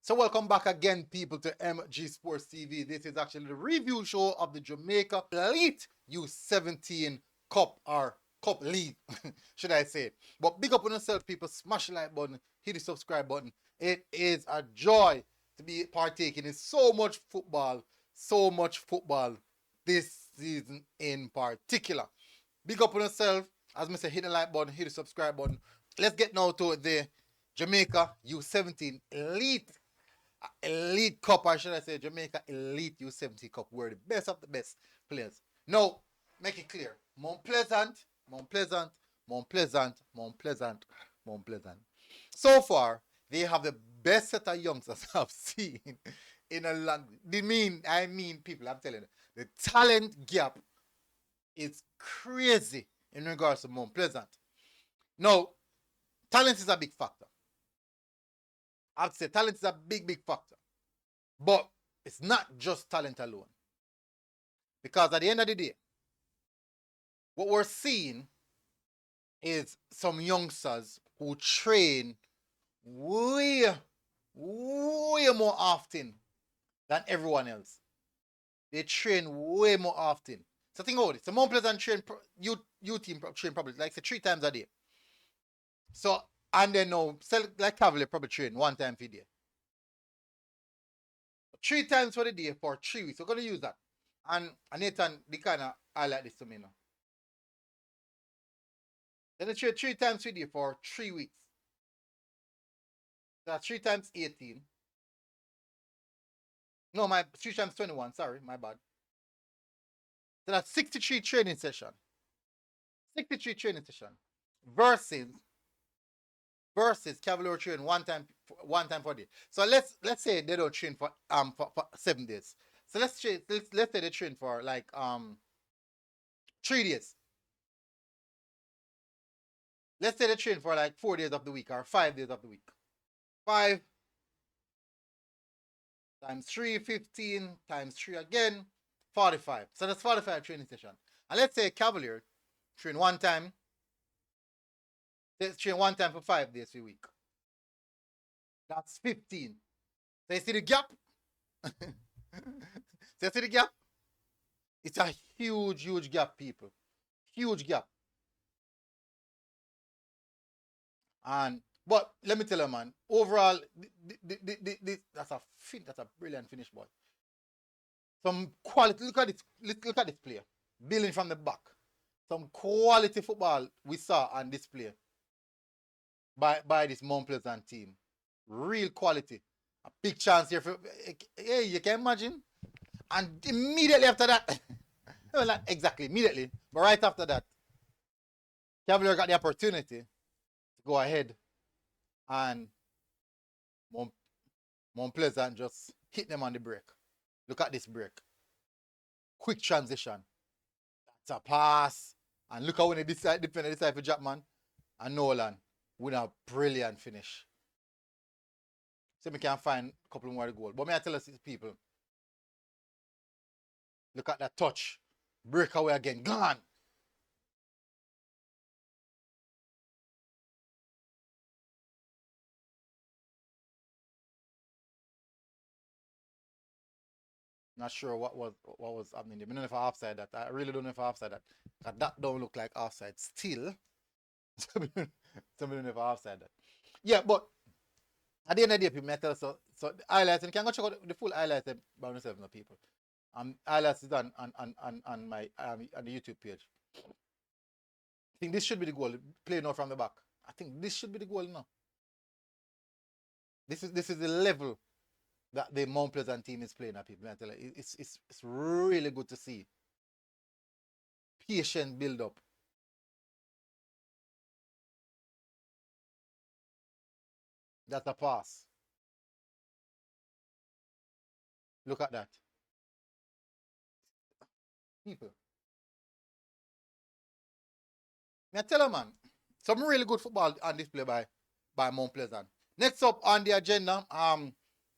So welcome back again, people, to MG Sports TV. This is actually the review show of the Jamaica Elite U17 Cup or Cup League, should I say. But big up on yourself, people. Smash the like button, hit the subscribe button. It is a joy to be partaking in so much football this season in particular. Big up on yourself. As I say, hit the like button, hit the subscribe button. Let's get now to the Jamaica U17 Elite Cup, or should I say Jamaica Elite U70 Cup, where the best of the best players. Now, make it clear. Mount Pleasant, Mount Pleasant, Mount Pleasant, Mount Pleasant, Mount Pleasant. So far, they have the best set of youngsters I've seen in a long. I mean, people, I'm telling you, the talent gap is crazy in regards to Mount Pleasant. Now, talent is a big factor. I'd say talent is a big factor. But it's not just talent alone. Because at the end of the day, what we're seeing is some youngsters who train way more often than everyone else. They train way more often. So think about it. So Mount Pleasant train, you team train probably like say 3 times a day. So, and then now, like Cavalier probably train 1 time for the day. 3 times for the day for 3 weeks. We're going to use that. And Nathan, they kind of highlight this to me now. Then they train 3 times for the day for 3 weeks. That's 3 times 18. No, my 3 times 21. Sorry, my bad. So that's 63 training session. 63 training session. Versus Cavalier train one time for day. So let's say they don't train for 7 days. So let's say they train for like 3 days. Let's say they train for like 4 days of the week or 5 days of the week. 5 times 3, 15 times 3 again, 45. So that's 45 training session. And let's say Cavalier train 1 time. They train 1 time for 5 days a week. That's 15. So you see the gap? So you see the gap? It's a huge gap, people. Huge gap. But let me tell you, man, overall, that's a brilliant finish, boy. Some quality. Look at this player. Building from the back. Some quality football we saw on display by this Mount Pleasant team. Real quality. A big chance here for hey, you can imagine. And immediately after that, well, not exactly immediately, but right after that, Cavalier got the opportunity to go ahead and Mount Pleasant just hit them on the break. Look at this break. Quick transition. That's a pass. And look how when they decide for Jackman and Nolan with a brilliant finish. So we can find a couple more goals. But may I tell us, people, look at that touch. Breakaway again. Gone. Not sure what was happening. I don't know if I offside that. I really don't know if I offside that. That don't look like offside still. Somebody don't know if I offside that. Yeah, but at the end of the day, people may tell us so the highlights, and you can go check out the full highlights by yourself, no people. Highlights is on my on the YouTube page. I think this should be the goal. Play now from the back. I think this should be the goal now. This is the level that the Mount Pleasant team is playing at, people. I tell you, it's really good to see. Patient build up. That's a pass. Look at that. People. I tell you, man, some really good football on display by Mount Pleasant. Next up on the agenda,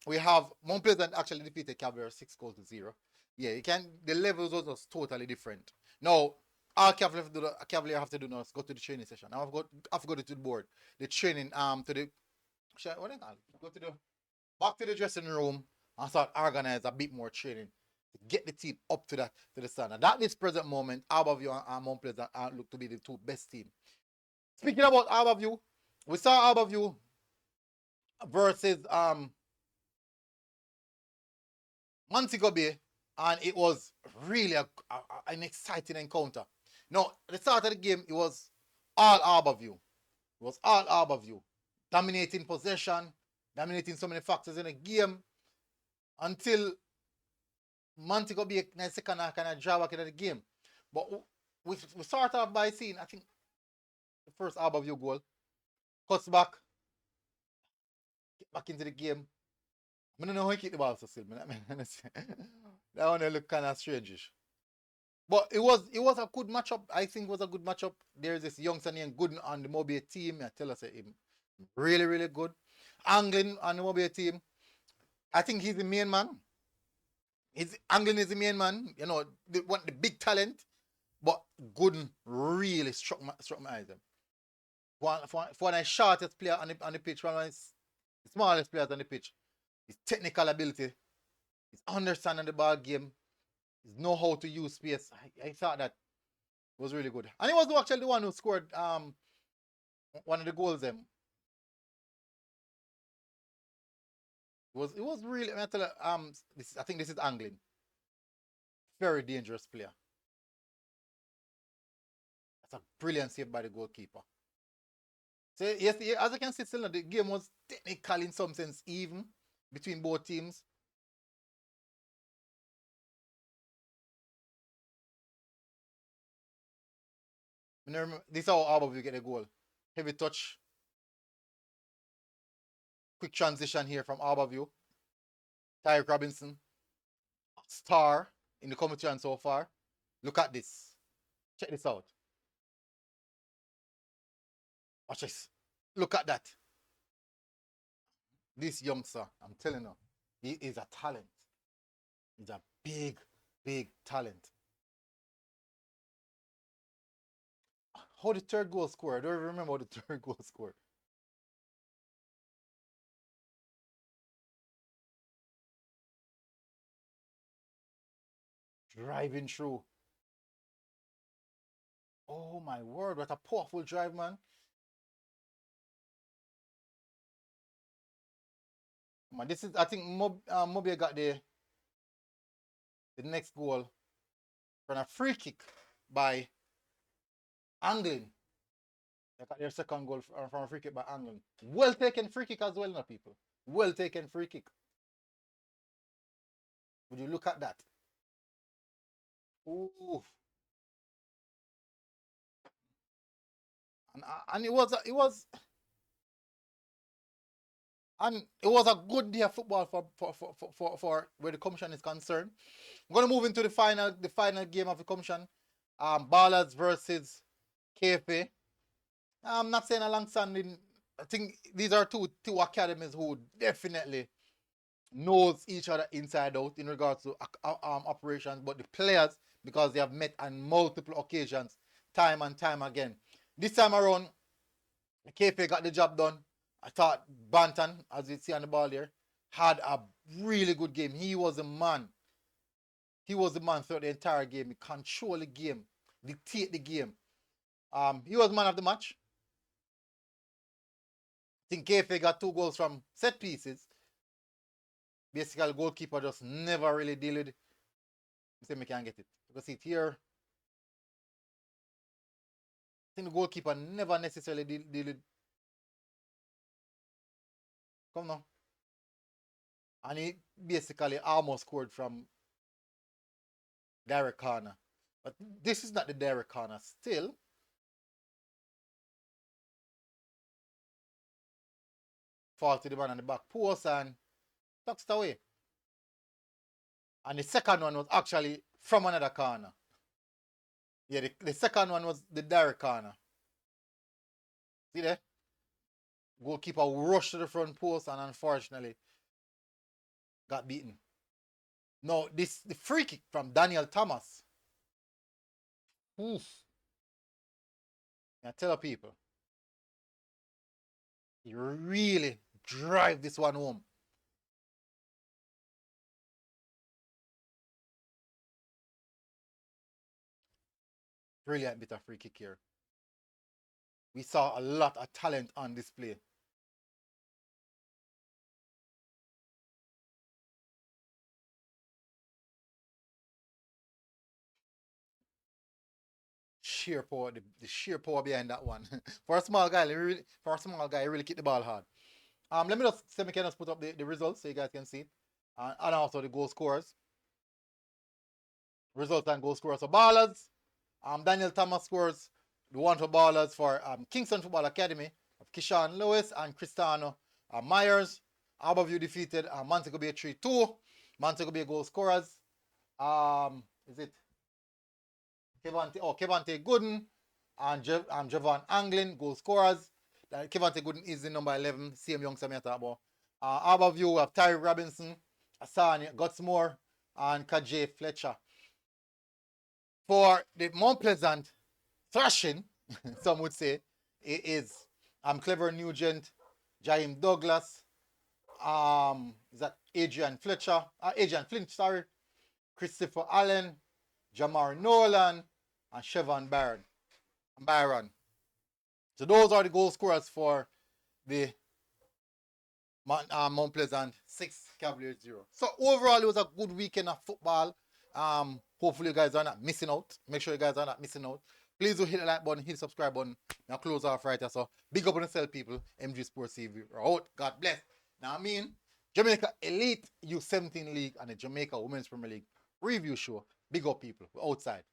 we have Mount Pleasant actually defeated Cavalier 6-0. Yeah, the levels was just totally different. Now, all Cavalier have to do now is go to the training session. I've got to go to the board. The training to the what do you call it? Go to the back to the dressing room and start organize a bit more training to get the team up to the standard. At this present moment, Harbourview and Mount Pleasant look to be the two best teams. Speaking about Harbourview, we saw Harbourview versus Montego Bay, and it was really an exciting encounter. Now, at the start of the game, it was all Harbourview. It was all Harbourview. Dominating possession, dominating so many factors in the game until Montego Bay in the second half kind of draw back into the game. But we start off by seeing, I think, the first Harbourview goal. Cuts back, get back into the game. I don't know how he kick the ball so still. That one look kind of strange. But it was a good matchup. I think it was a good matchup. There's this youngster named Gooden on the Mobile team. I tell us him really, really good. Anglin on the Mobile team. I think he's the main man. Anglin is the main man. You know, the big talent. But Gooden really struck my eyes. For one of the shortest player on the pitch, one of the smallest players on the pitch. His technical ability, his understanding the ball game, his know how to use space. I thought that was really good. And he was actually the one who scored one of the goals. It was really, I tell you, I think this is Anglin. Very dangerous player. That's a brilliant save by the goalkeeper. So yes, as I can see, still the game was technical in some sense even between both teams. This is how Harbourview get a goal. Heavy touch. Quick transition here from Harbourview. Tyreek Robinson. Star in the competition so far. Look at this. Check this out. Watch this. Look at that. This youngster, I'm telling you, he is a talent. He's a big, big talent. How the third goal scored? I don't remember how the third goal scored. Driving through. Oh my word, what a powerful drive, man. Man, this is, I think Mobile got the next goal from a free kick by Anglin. They got their second goal from a free kick by Anglin. Well taken free kick as well, now, people. Well taken free kick. Would you look at that? Ooh. And it was a good day of football for where the commission is concerned. I'm gonna move into the final game of the commission. Ballaz versus KFA. I'm not saying a long-standing. I think these are two academies who definitely knows each other inside out in regards to operations, but the players, because they have met on multiple occasions, time and time again. This time around, KFA got the job done. I thought Banton, as you see on the ball there, had a really good game. He was the man. He was the man throughout the entire game. He controlled the game, dictate the game. He was man of the match. I think KFA got 2 goals from set pieces. Basically, the goalkeeper just never really deal with it. See if we can get it. You can see it here. I think the goalkeeper never necessarily deal with. Come now. And he basically almost scored from direct corner. But this is not the direct corner still. Fall to the man on the back post and tucks it away. And the second one was actually from another corner. Yeah, the second one was the direct corner. See there? Goalkeeper rushed to the front post and unfortunately got beaten. Now, the free kick from Daniel Thomas. Oof. I tell people, he really drive this one home. Brilliant bit of free kick here. We saw a lot of talent on display. Sheer power, the sheer power behind that one. For a small guy, he really kicked the ball hard. Let me just see if I can just put up the results so you guys can see. And also the goal scorers. Results and goal scorers. So Ballaz, Daniel Thomas scores the one for Ballaz for Kingston Football Academy of Kishan Lewis and Cristiano Myers. Harbour defeated Montego Bay 3-2. Montego Bay goal scorers. Is it Kevante Gooden and Javon Anglin, goal scorers. Kevante Gooden is the number 11, same youngster me talk about. Harbour we have Tyree Robinson, Asani Gutsmore, and Kajay Fletcher. For the Mount Pleasant thrashing, some would say, it is Clever Nugent, Jaime Douglas, is that Adrian Flint, sorry, Christopher Allen, Jamar Nolan, and Chevon Byron. So those are the goal scorers for the Mount Pleasant 6, Cavaliers 0. So overall, it was a good weekend of football. Hopefully you guys are not missing out. Make sure you guys are not missing out. Please do hit the like button, hit the subscribe button. Now close off right here. So big up on yourself, people. MG Sports TV. We're out. God bless. Now I mean, Jamaica Elite U17 League and the Jamaica Women's Premier League review show. Big up, people. We're outside.